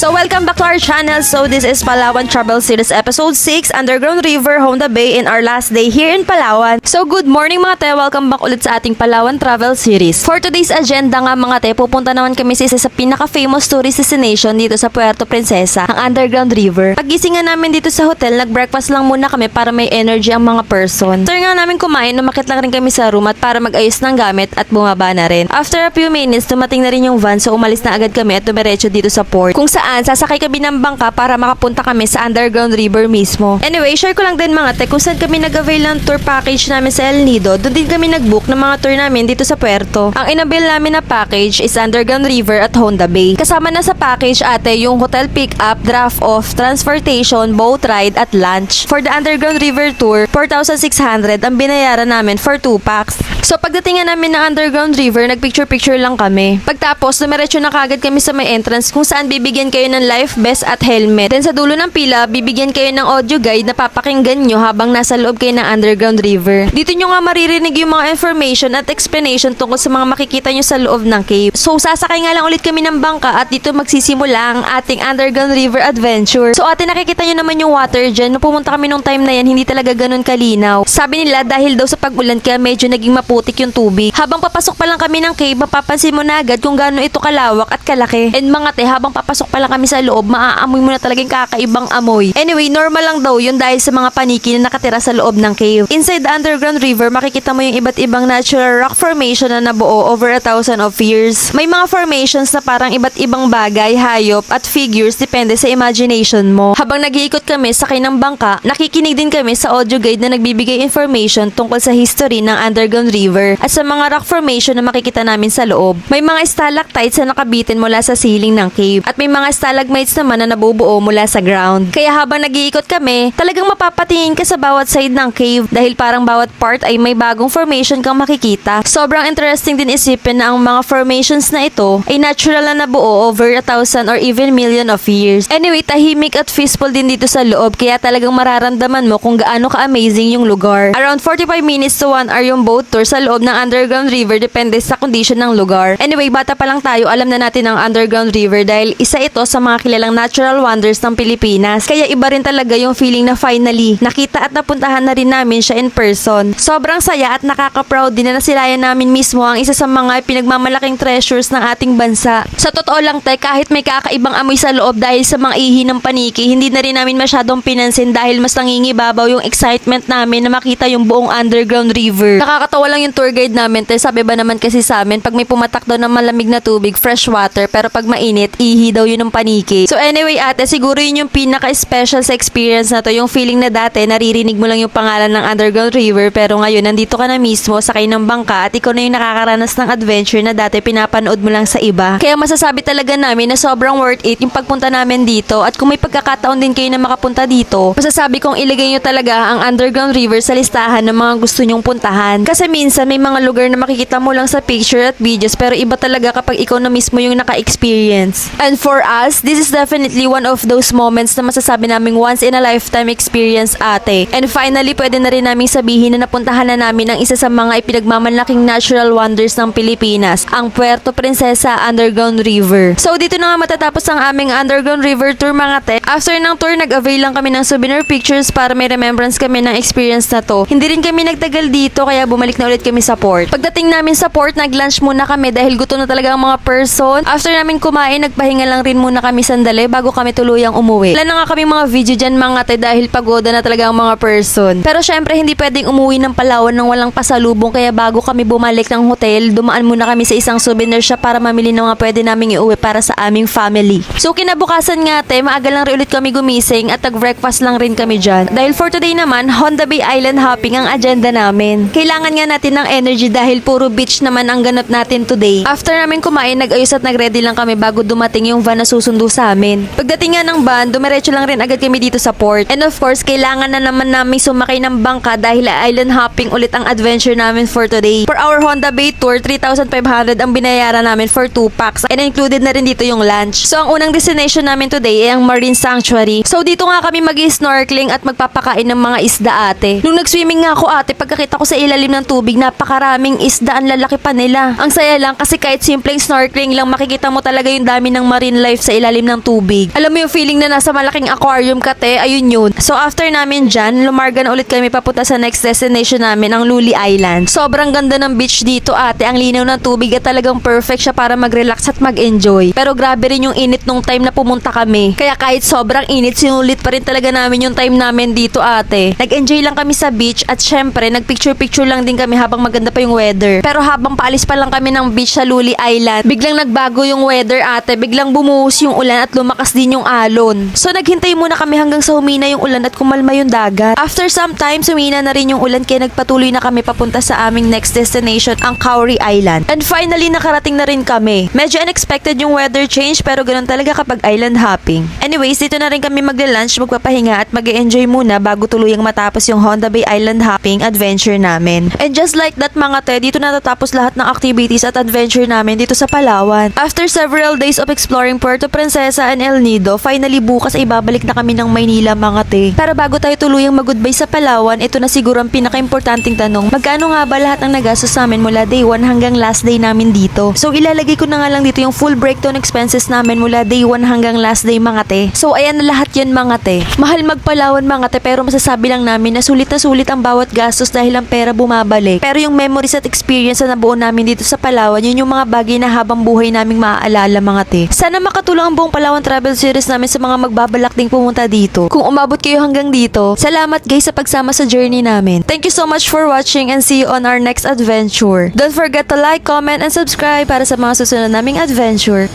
So welcome back to our channel. So this is Palawan Travel Series Episode 6, Underground River, Honda Bay, in our last day here in Palawan. So good morning mga te, welcome back ulit sa ating Palawan Travel Series. For today's agenda nga mga te, pupunta naman kami sa isa sa pinaka-famous tourist destination dito sa Puerto Princesa, ang Underground River. Paggising nga namin dito sa hotel, nag-breakfast lang muna kami para may energy ang mga person. After nga namin kumain, umakit lang rin kami sa room at para mag-ayos ng gamit at bumaba na rin. After a few minutes, dumating na rin yung van, so umalis na agad kami at dumiretso dito sa port, kung saan sasakay kami ng bangka para makapunta kami sa Underground River mismo. Anyway, share ko lang din mga te kung saan kami nag-avail ng tour package namin sa El Nido. Doon din kami nag-book ng mga tour namin dito sa Puerto. Ang inavail namin na package is Underground River at Honda Bay. Kasama na sa package ate yung hotel pick-up, draft-off, transportation, boat ride at lunch. For the Underground River tour, 4,600 ang binayaran namin for 2 packs. So pagdating nga namin ng Underground River, nagpicture-picture lang kami. Pagtapos, dumiretso na kagad kami sa may entrance kung saan bibigyan kayo ng life vest at helmet. Then sa dulo ng pila, bibigyan kayo ng audio guide na papakinggan nyo habang nasa loob kayo ng Underground River. Dito nyo nga maririnig yung mga information at explanation tungkol sa mga makikita nyo sa loob ng cave. So sasakay nga lang ulit kami ng bangka at dito magsisimula ang ating Underground River adventure. So ate, nakikita nyo naman yung water dyan. Nung pumunta kami nung time na yan, hindi talaga ganun kalinaw. Sabi nila dahil daw sa pag-ulan kaya medyo naging maputik yung tubig. Habang papasok pa lang kami ng cave, mapapansin mo na agad kung gaano ito kalawak at kalaki. And mga te, habang papasok pa lang kami sa loob, maaamoy mo na talagang kakaibang amoy. Anyway, normal lang daw yun dahil sa mga paniki na nakatira sa loob ng cave. Inside the Underground River, makikita mo yung iba't ibang natural rock formation na nabuo over 1,000 of years. May mga formations na parang iba't ibang bagay, hayop at figures depende sa imagination mo. Habang nag-iikot kami sakay ng bangka, nakikinig din kami sa audio guide na nagbibigay information tungkol sa history ng Underground River at sa mga rock formation na makikita namin sa loob. May mga stalactites na nakabitin mula sa ceiling ng cave at may mga stalagmites naman na nabubuo mula sa ground. Kaya habang nag-iikot kami, talagang mapapatingin ka sa bawat side ng cave dahil parang bawat part ay may bagong formation kang makikita. Sobrang interesting din isipin na ang mga formations na ito ay natural na nabuo over 1,000 or even million of years. Anyway, tahimik at peaceful din dito sa loob kaya talagang mararamdaman mo kung gaano ka-amazing yung lugar. Around 45 minutes to 1 hour yung boat tour sa loob ng Underground River depende sa condition ng lugar. Anyway, bata pa lang tayo, alam na natin ang Underground River dahil isa ito sa mga kilalang natural wonders ng Pilipinas. Kaya iba rin talaga yung feeling na finally nakita at napuntahan na rin namin siya in person. Sobrang saya at nakaka-proud din na nasilayan namin mismo ang isa sa mga pinagmamalaking treasures ng ating bansa. Sa totoo lang tay, kahit may kakaibang amoy sa loob dahil sa mga ihi ng paniki, hindi na rin namin masyadong pinansin dahil mas nangingibabaw yung excitement namin na makita yung buong Underground River. Nakakatawa lang yung tour guide namin tay, sabi ba naman kasi sa amin, pag may pumatak daw ng malamig na tubig, fresh water, pero pag mainit, ihi daw yun ng paniki. So anyway ate, siguro yun yung pinaka-special sa experience na to, yung feeling na dati naririnig mo lang yung pangalan ng Underground River pero ngayon nandito ka na mismo, sakay ng bangka at ikaw na yung nakakaranas ng adventure na dati pinapanood mo lang sa iba. Kaya masasabi talaga namin na sobrang worth it yung pagpunta namin dito at kung may pagkakataon din kayo na makapunta dito, masasabi kong ilagay nyo talaga ang Underground River sa listahan ng mga gusto nyong puntahan. Kasi minsan may mga lugar na makikita mo lang sa picture at videos pero iba talaga kapag ikaw na mismo yung naka-experience. And for us, this is definitely one of those moments na masasabi naming once in a lifetime experience ate. And finally, pwede na rin naming sabihin na napuntahan na namin ang isa sa mga ipinagmamalaking natural wonders ng Pilipinas, ang Puerto Princesa Underground River. So dito na nga matatapos ang aming Underground River tour mga te. After ng tour, nag-avail lang kami ng souvenir pictures para may remembrance kami ng experience na to. Hindi rin kami nagtagal dito kaya bumalik na ulit kami sa port. Pagdating namin sa port, nag-lunch muna kami dahil gutom na talaga ang mga person. After namin kumain, nagpahinga lang rin muna kami sandali bago kami tuluyang umuwi. Wala na nga kami mga video dyan mga te dahil pagoda na talaga ang mga person. Pero syempre hindi pwedeng umuwi ng Palawan nang walang pasalubong kaya bago kami bumalik ng hotel, dumaan muna kami sa isang souvenir shop para mamili ng mga pwede naming iuwi para sa aming family. So kinabukasan nga te, maaga lang rin ulit kami gumising at nag-breakfast lang rin kami dyan. Dahil for today naman, Honda Bay Island hopping ang agenda namin. Kailangan nga natin ng energy dahil puro beach naman ang ganap natin today. After namin kumain, nag-ayos at nag-ready lang kami bago dumating yung van na susundo sa amin. Pagdating nga ng van, dumiretso lang rin agad kami dito sa port. And of course, kailangan na naman namin sumakay ng bangka dahil island hopping ulit ang adventure namin for today. For our Honda Bay tour, 3,500 ang binayaran namin for 2 packs and included na rin dito yung lunch. So ang unang destination namin today ay ang Marine Sanctuary. So dito nga kami mag-snorkeling at magpapakain ng mga isda ate. Nung nag-swimming nga ako ate, pagkakita ko sa ilalim ng tubig, tubig, napakaraming isda, ang lalaki pa nila. Ang saya lang kasi kahit simpleng snorkeling lang, makikita mo talaga yung dami ng marine life sa ilalim ng tubig. Alam mo yung feeling na nasa malaking aquarium ka, te, ayun yun. So after namin dyan, lumarga na ulit kami papunta sa next destination namin, ang Luli Island. Sobrang ganda ng beach dito, ate. Ang linaw ng tubig at talagang perfect siya para mag-relax at mag-enjoy. Pero grabe rin yung init nung time na pumunta kami. Kaya kahit sobrang init, sinulit pa rin talaga namin yung time namin dito, ate. Nag-enjoy lang kami sa beach at syempre, nag-picture-picture lang din kami habang maganda pa yung weather. Pero habang paalis pa lang kami ng beach sa Luli Island, biglang nagbago yung weather, ate. Biglang bumuhos yung ulan at lumakas din yung alon. So naghintay muna kami hanggang sa humina yung ulan at kumalma yung dagat. After some time, humina na rin yung ulan kaya nagpatuloy na kami papunta sa aming next destination, ang Cowrie Island. And finally, nakarating na rin kami. Medyo unexpected yung weather change pero ganun talaga kapag island hopping. Anyways, dito na rin kami magla-lunch, magpapahinga at mag-enjoy muna bago tuluyang matapos yung Honda Bay Island hopping adventure namin. And just like that, mga te, dito natatapos lahat ng activities at adventure namin dito sa Palawan. After several days of exploring Puerto Princesa and El Nido, finally bukas ay babalik na kami ng Maynila, mga te. Pero bago tayo tuluyang mag-goodbye sa Palawan, ito na siguro ang pinaka-importanting tanong. Magkano nga ba lahat ng nagastos namin mula day 1 hanggang last day namin dito? So ilalagay ko na nga lang dito yung full breakdown expenses namin mula day 1 hanggang last day, mga te. So ayan na lahat yun, mga te. Mahal magpalawan, mga te, pero masasabi lang namin na sulit ang bawat gastos dahil ang pera bumabalik. Pero yung memories at experience na nabuo namin dito sa Palawan, yun yung mga bagay na habang buhay naming maaalala, mga te. Sana makatulong ang buong Palawan Travel Series namin sa mga magbabalak ding pumunta dito. Kung umabot kayo hanggang dito, salamat guys sa pagsama sa journey namin. Thank you so much for watching and see you on our next adventure. Don't forget to like, comment, and subscribe para sa mga susunod naming adventure.